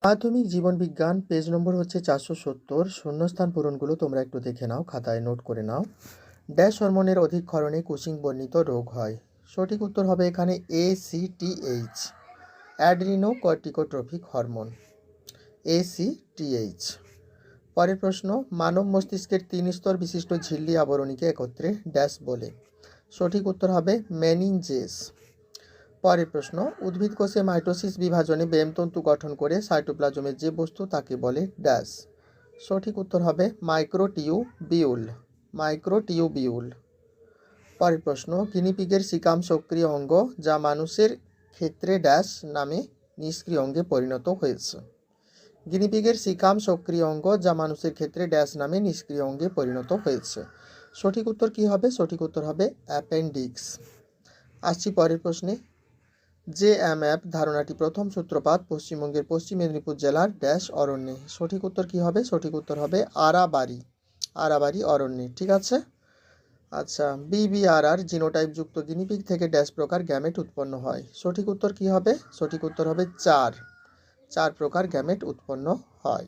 মাধ্যমিক জীবন বিজ্ঞান পেজ নম্বর হচ্ছে 470। শূন্যস্থান পূরণগুলো তোমরা একটু দেখে নাও, খাতায় নোট করে নাও। ড্যাশ হরমোনের অধিক ক্ষরণে কুশিং বর্ণিত রোগ হয়। সঠিক উত্তর হবে এখানে ACTH, অ্যাড্রিনো কর্টিকোট্রফিক হরমোন, ACTH। পরের প্রশ্ন, মানব মস্তিষ্কের 3 স্তর বিশিষ্ট ঝিল্লি আবরণীকে একত্রে ড্যাশ বলে। সঠিক উত্তর হবে মেনিনজেস। পরের প্রশ্ন, উদ্ভিদ কোষে মাইটোসিস বিভাজনে ব্যামতন্তু গঠন করে সাইটোপ্লাজমের যে বস্তু তাকে বলে ড্যাশ। সঠিক উত্তর হবে মাইক্রোটিউবিউল, মাইক্রোটিউবিউল। পরের প্রশ্ন, গিনিপিগের সিকাম সক্রিয় অঙ্গ যা মানুষের ক্ষেত্রে ড্যাশ নামে নিষ্ক্রিয় অঙ্গে পরিণত হয়েছে। গিনিপিগের সিকাম সক্রিয় অঙ্গ যা মানুষের ক্ষেত্রে ড্যাশ নামে নিষ্ক্রিয় অঙ্গে পরিণত হয়েছে। সঠিক উত্তর কি হবে? সঠিক উত্তর হবে অ্যাপেন্ডিক্স। আসছি পরের প্রশ্নে। JMF ধারণাটি প্রথম সূত্রপাত পশ্চিমবঙ্গের পশ্চিম মেদিনীপুর জেলার ড্যাশ অরণ্যে। সঠিক উত্তর কি হবে? সঠিক উত্তর হবে আরাবাড়ি, আরাবাড়ি অরণ্যে। ঠিক আছে। আচ্ছা, BBRR জিনোটাইপ যুক্ত গিনিপিগ থেকে ড্যাশ প্রকার গ্যামেট উৎপন্ন হয়। সঠিক উত্তর কি হবে? সঠিক উত্তর হবে 4 প্রকার গ্যামেট উৎপন্ন হয়।